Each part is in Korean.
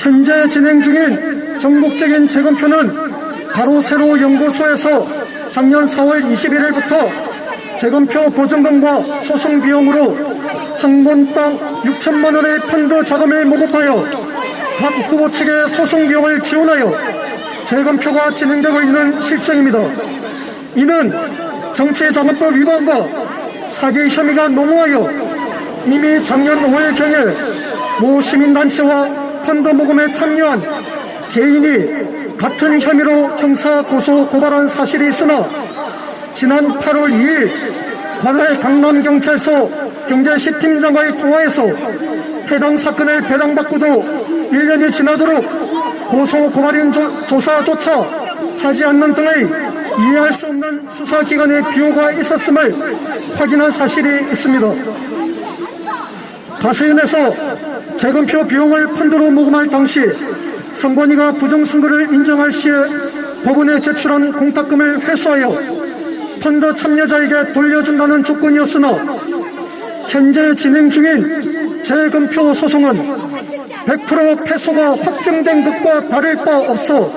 현재 진행 중인 전국적인 재검표는 가로세로 연구소에서 작년 4월 21일부터 재검표 보증금과 소송 비용으로 학문당 6천만 원의 펀드 자금을 모집하여 각 후보 측의 소송 비용을 지원하여 재검표가 진행되고 있는 실정입니다. 이는 정치자금법 위반과 사기 혐의가 농후하여 이미 작년 5월경에 모 시민단체와 펀드 모금에 참여한 개인이 같은 혐의로 형사 고소 고발한 사실이 있으나 지난 8월 2일 관할 강남경찰서 경제시팀장과의 통화에서 해당 사건을 배당받고도 1년이 지나도록 고소 고발인 조사조차 하지 않는 등의 이해할 수 없는 수사기관의 비호가 있었음을 확인한 사실이 있습니다. 가세연에서 재검표 비용을 펀드로 모금할 당시 선관위가 부정선거를 인정할 시에 법원에 제출한 공탁금을 회수하여 펀드 참여자에게 돌려준다는 조건이었으나 현재 진행 중인 재검표 소송은 100% 패소가 확정된 것과 다를 바 없어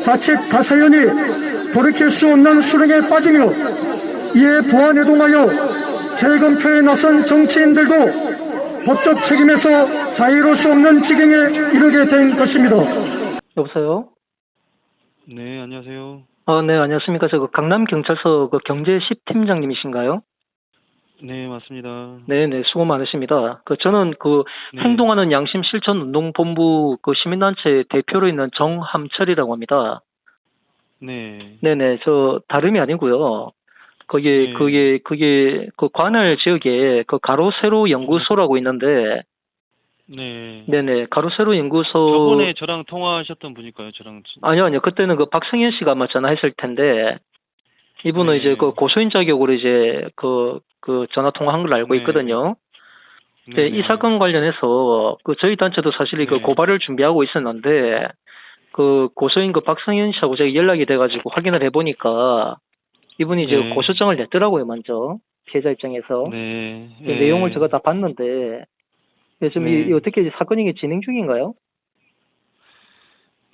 자칫 가세연이 돌이킬 수 없는 수렁에 빠지며 이에 부안해동하여 재검표에 나선 정치인들도 법적 책임에서 자유로울 수 없는 지경에 이르게 된 것입니다. 여보세요? 네, 안녕하세요. 네, 안녕하십니까. 저 강남경찰서 경제10팀장님이신가요? 네, 맞습니다. 네네, 수고 많으십니다. 저는 네. 행동하는 양심 실천 운동본부 시민단체 대표로 있는 정함철이라고 합니다. 네. 네네, 저 다름이 아니고요. 네. 그게 관할 지역에 가로세로 연구소라고 있는데, 네. 네네, 가로세로 연구소. 저번에 저랑 통화하셨던 분일까요? 저랑. 아니요. 그때는 박성현 씨가 아마 전화했을 텐데, 이분은 네. 이제 고소인 자격으로 이제 전화 통화한 걸로 알고 네. 있거든요. 네. 이 사건 관련해서 저희 단체도 사실 네. 고발을 준비하고 있었는데, 고소인 박성현 씨하고 제가 연락이 돼가지고 확인을 해보니까, 이분이 이제 네. 고소장을 냈더라고요, 먼저. 피해자 입장에서. 네. 그 내용을 제가 다 봤는데, 지금 네. 이 어떻게 사건이 진행 중인가요?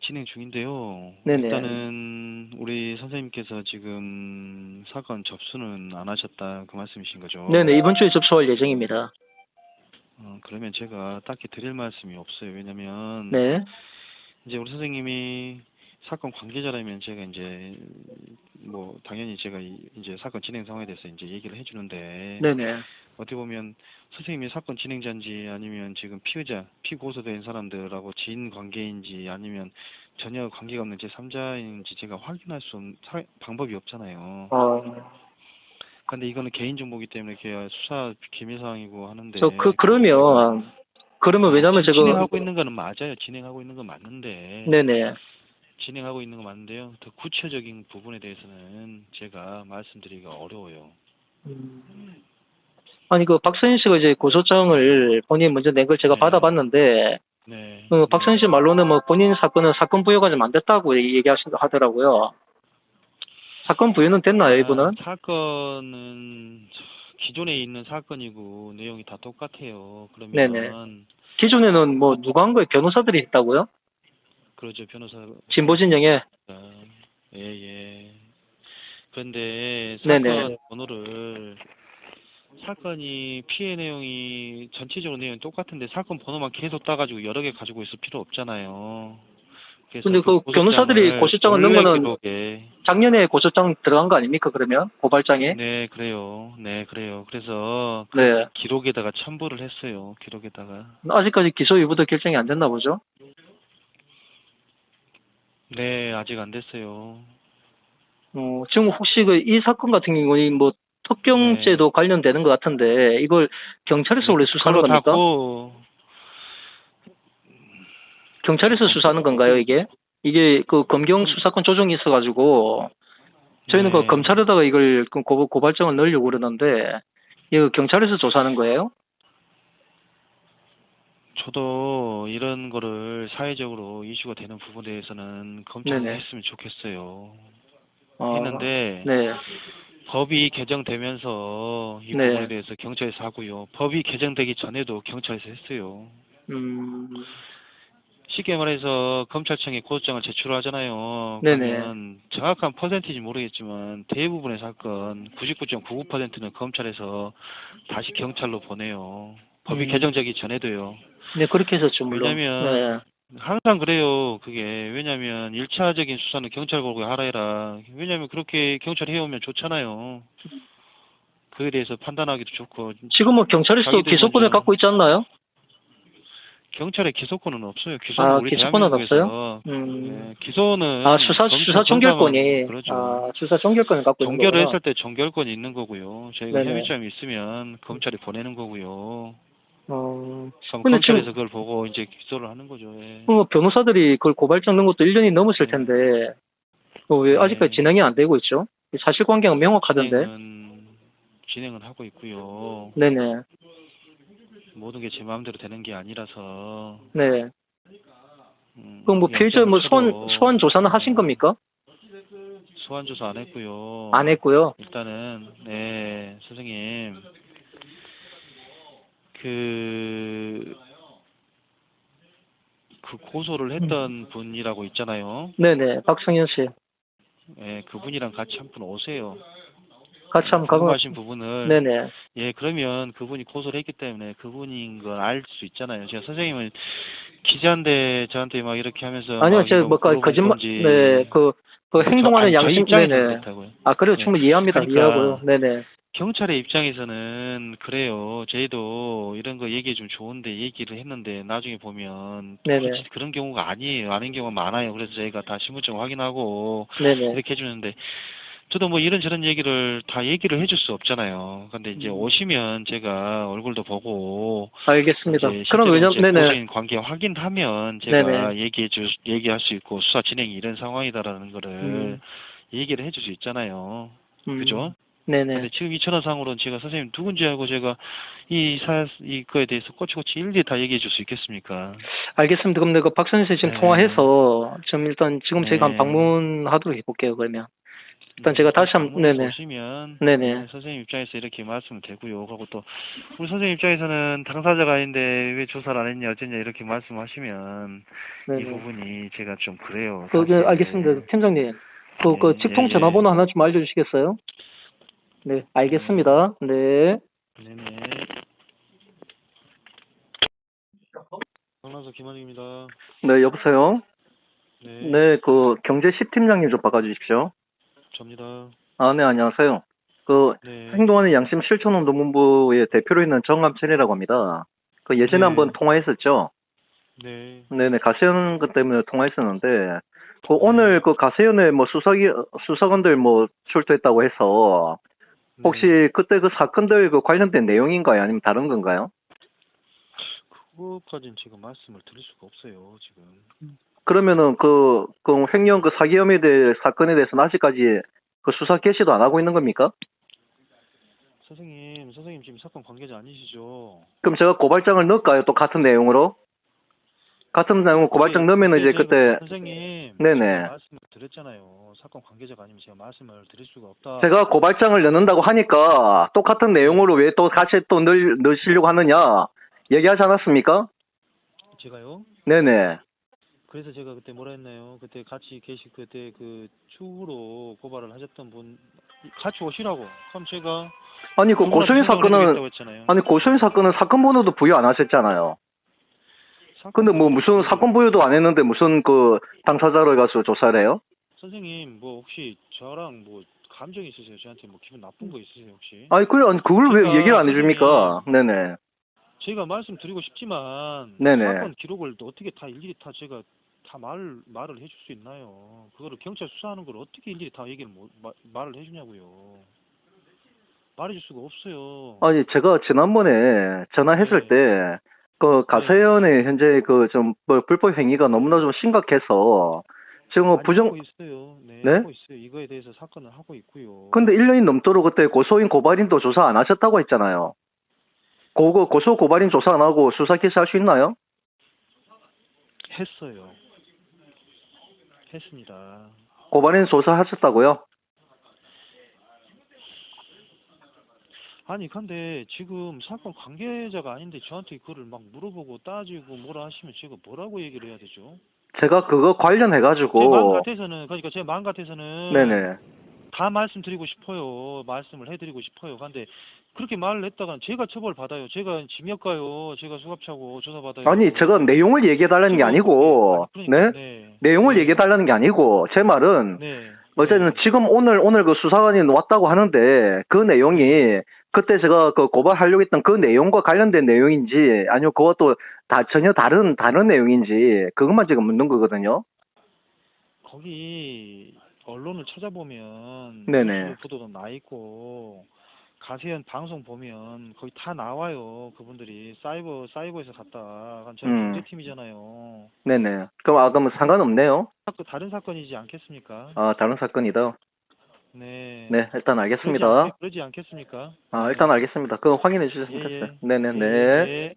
진행 중인데요. 네네. 일단은 우리 선생님께서 지금 사건 접수는 안 하셨다 그 말씀이신 거죠? 네네, 이번 주에 접수할 예정입니다. 그러면 제가 딱히 드릴 말씀이 없어요. 왜냐면 네. 이제 우리 선생님이 사건 관계자라면 제가 이제 당연히 제가 이제 사건 진행 상황에 대해서 이제 얘기를 해주는데 네네. 어떻게 보면 선생님이 사건 진행자인지 아니면 지금 피고소된 사람들하고 지인 관계인지 아니면 전혀 관계가 없는 제3자인지 제가 확인할 수 없는 방법이 없잖아요. 근데 이거는 개인정보이기 때문에 수사 기밀 사항이고 하는데. 그러면 왜냐면 제가. 진행하고 있는 거는 맞아요. 진행하고 있는 건 맞는데. 네네. 진행하고 있는 건 맞는데요. 더 구체적인 부분에 대해서는 제가 말씀드리기가 어려워요. 아니, 박성현 씨가 이제 고소장을 본인이 먼저 낸 걸 제가 네. 받아봤는데, 네. 박성현 씨 말로는 본인 사건은 사건 부여가 좀 안 됐다고 얘기하더라고요. 사건 부여는 됐나요, 이분은? 사건은 기존에 있는 사건이고 내용이 다 똑같아요. 그러면. 네네. 기존에는 누가 한 거예요? 변호사들이 했다고요? 그러죠, 변호사. 진보진영에? 예. 그런데 네네. 사건 번호를 사건이 피해 내용이 전체적으로 내용이 똑같은데 사건 번호만 계속 따가지고 여러 개 가지고 있을 필요 없잖아요. 그래서 근데 변호사들이 고소장을 넣은 거는 기록에. 작년에 고소장 들어간 거 아닙니까, 그러면? 고발장에? 네, 그래요. 그래서 네. 기록에다가 첨부를 했어요. 기록에다가. 아직까지 기소 여부도 결정이 안 됐나 보죠? 네, 아직 안 됐어요. 지금 혹시 이 사건 같은 경우는 특경죄도 관련되는 것 같은데, 이걸 경찰에서 원래 수사하는 겁니까? 경찰에서 수사하는 건가요, 이게? 이게 검경 수사권 조정이 있어가지고, 저희는 검찰에다가 이걸 고발장을 넣으려고 그러는데, 이거 경찰에서 조사하는 거예요? 저도 이런 거를 사회적으로 이슈가 되는 부분에 대해서는 검찰이 했으면 좋겠어요. 했는데 네. 법이 개정되면서 이 네. 부분에 대해서 경찰에서 하고요. 법이 개정되기 전에도 경찰에서 했어요. 쉽게 말해서 검찰청에 고소장을 제출하잖아요. 네네. 그러면 정확한 퍼센티지 모르겠지만 대부분의 사건 99.99%는 검찰에서 다시 경찰로 보내요. 법이 개정되기 전에도요. 네, 그렇게 했었죠, 물론. 왜냐면 항상 그래요. 그게 왜냐면 1차적인 수사는 경찰 보고 하라 해라. 왜냐면 그렇게 경찰이 해오면 좋잖아요. 그에 대해서 판단하기도 좋고. 지금은 경찰에서 자기들 기소권을 먼저 갖고 있지 않나요? 경찰에 기소권은 없어요. 기소는 우리 기소권은 대한민국에서 없어요? 네, 기소는 수사 검찰 종결권이, 그렇죠. 수사 종결권을 갖고 있는 종결을 거구나. 했을 때 종결권이 있는 거고요. 저희가 네네. 혐의점이 있으면 검찰이 보내는 거고요. 그럼 근데 검찰에서 지금, 그걸 보고 이제 기소를 하는 거죠. 예. 변호사들이 그걸 고발장 넣은 것도 1년이 넘었을 텐데, 왜 네. 아직까지 진행이 안 되고 있죠? 사실관계가 명확하던데? 진행은 하고 있고요. 네네. 모든 게 제 마음대로 되는 게 아니라서. 네. 그럼 피해자 영장을 소환 조사는 하신 겁니까? 소환 조사 안 했고요. 안 했고요. 일단은 네, 선생님 그 고소를 했던 분이라고 있잖아요. 네네. 박성현 씨. 예, 그분이랑 같이 한 분 오세요. 같이 한번 가고. 궁금하신 부분을. 네네. 예, 그러면 그분이 고소를 했기 때문에 그분인 걸 알 수 있잖아요. 제가 선생님은 기자인데 저한테 막 이렇게 하면서. 아니요, 제가 거짓말, 네, 행동하는 양심, 네네. 그렇다고요. 그래요. 네. 충분히 이해합니다. 그러니까 이해하고요. 네네. 경찰의 입장에서는 그래요. 저희도 이런 거 얘기해 주면 좋은데 얘기를 했는데 나중에 보면 네네. 그렇지 그런 경우가 아니에요. 아닌 경우가 많아요. 그래서 저희가 다 신분증 확인하고 네네. 이렇게 해주는데 저도 뭐 이런저런 얘기를 다 얘기를 해줄 수 없잖아요. 근데 이제 오시면 제가 얼굴도 보고 알겠습니다. 이제 그럼 실제로 왜냐면, 네네. 고소인 관계 확인하면 제가 네네. 얘기할 수 있고 수사 진행이 이런 상황이다라는 거를 얘기를 해줄 수 있잖아요. 그죠? 네네. 근데 지금 이 전화상으로는 제가 선생님 누군지 알고 제가 이거에 대해서 꼬치꼬치 일일이 다 얘기해 줄 수 있겠습니까? 알겠습니다. 그럼 내가 박선희 씨 지금 네. 통화해서 좀 일단 지금 제가 네. 한번 방문하도록 해볼게요. 그러면 일단 제가 다시 한번 네네. 보시면 네네. 네, 선생님 입장에서 이렇게 말씀을 되고요. 그리고 또 우리 선생님 입장에서는 당사자가 아닌데 왜 조사를 안 했냐 어쨌냐 이렇게 말씀하시면 네네. 이 부분이 제가 좀 그래요. 알겠습니다. 팀장님. 직통 전화번호 하나 좀 알려주시겠어요? 네, 알겠습니다. 네. 네네. 강남서 김한입니다. 네, 여보세요? 네. 네, 경제 10팀장님 좀 바꿔주십시오. 접니다. 네, 안녕하세요. 네. 행동하는 양심 실천운동본부의 대표로 있는 정감천이라고 합니다. 예전에 네. 한번 통화했었죠? 네. 네네, 가세현 것 때문에 통화했었는데, 오늘 가세현의 수사관들 출두했다고 해서, 혹시 그때 그 사건들 관련된 내용인가요? 아니면 다른 건가요? 그거까지는 제가 말씀을 드릴 수가 없어요, 지금. 그러면은 횡령 사기 혐의 사건에 대해서는 아직까지 수사 개시도 안 하고 있는 겁니까? 선생님 지금 사건 관계자 아니시죠? 그럼 제가 고발장을 넣을까요? 또 같은 내용으로? 같은 내용으로 고발장 넣으면 이제 그때. 선생님, 네네. 제가 말씀을 드렸잖아요. 사건 관계자가 아니면 제가 말씀을 드릴 수가 없다. 제가 고발장을 넣는다고 하니까 똑같은 내용으로 왜 또 같이 또 넣으시려고 하느냐 얘기하지 않았습니까? 제가요? 네네. 그래서 제가 그때 뭐라 했나요? 그때 같이 그때 추후로 고발을 하셨던 분 같이 오시라고. 그럼 제가 아니 고소인 사건은 고소인 사건은 사건 번호도 부여 안 하셨잖아요. 근데 무슨 사건 부여도 안 했는데 무슨 당사자를 가서 조사를 해요? 선생님 혹시 저랑 감정 있으세요? 저한테 기분 나쁜 거 있으세요 혹시? 아니 그걸 왜 얘기를 안 해줍니까? 네네. 제가 말씀드리고 싶지만 네네. 사건 기록을 어떻게 다 일일이 다 제가 다 말을 해줄 수 있나요? 그거를 경찰 수사하는 걸 어떻게 일일이 다 얘기를 말을 해주냐고요. 말해줄 수가 없어요. 아니 제가 지난번에 전화했을 때 가세현의 현재 좀 불법 행위가 너무나 좀 심각해서 지금 하고 있어요. 네, 네? 하고 있어요. 이거에 대해서 사건을 하고 있고요. 근데 1년이 넘도록 그때 고발인도 조사 안 하셨다고 했잖아요. 고발인 조사 안 하고 수사 개시할 수 있나요? 했어요. 했습니다. 고발인 조사하셨다고요? 아니 근데 지금 사건 관계자가 아닌데 저한테 그거를 막 물어보고 따지고 뭐라 하시면 제가 뭐라고 얘기를 해야 되죠? 제가 그거 제 마음 관련해가지고, 같아서는 그러니까 제 마음 같아서는 네네. 다 말씀드리고 싶어요. 말씀을 해드리고 싶어요. 근데 그렇게 말을 했다가 제가 처벌 받아요. 제가 징역 가요. 제가 수갑차고 조사 받아요. 아니, 제가 내용을 얘기해달라는 게 아니 아니고, 그러니까 네? 네. 내용을 네. 얘기해달라는 게 아니고, 제 말은, 네. 어쨌든 지금 오늘 그 수사관이 왔다고 하는데, 그 내용이, 그때 제가 그 고발하려고 했던 그 내용과 관련된 내용인지, 아니면 그것도 전혀 다른 내용인지, 그것만 지금 묻는 거거든요. 거기 언론을 찾아보면 네네. 뉴스 보도도 나 있고 가세현 방송 보면 거기 다 나와요. 그분들이 사이버에서 갔다. 저는 경제팀이잖아요. 네네. 그럼 상관없네요. 다른 사건이지 않겠습니까? 아, 다른 사건이다. 네. 네, 일단 알겠습니다. 그러지 않겠습니까? 아, 일단 알겠습니다. 그거 확인해 주셨으면 예, 예. 됐어요. 네네네. 예, 예.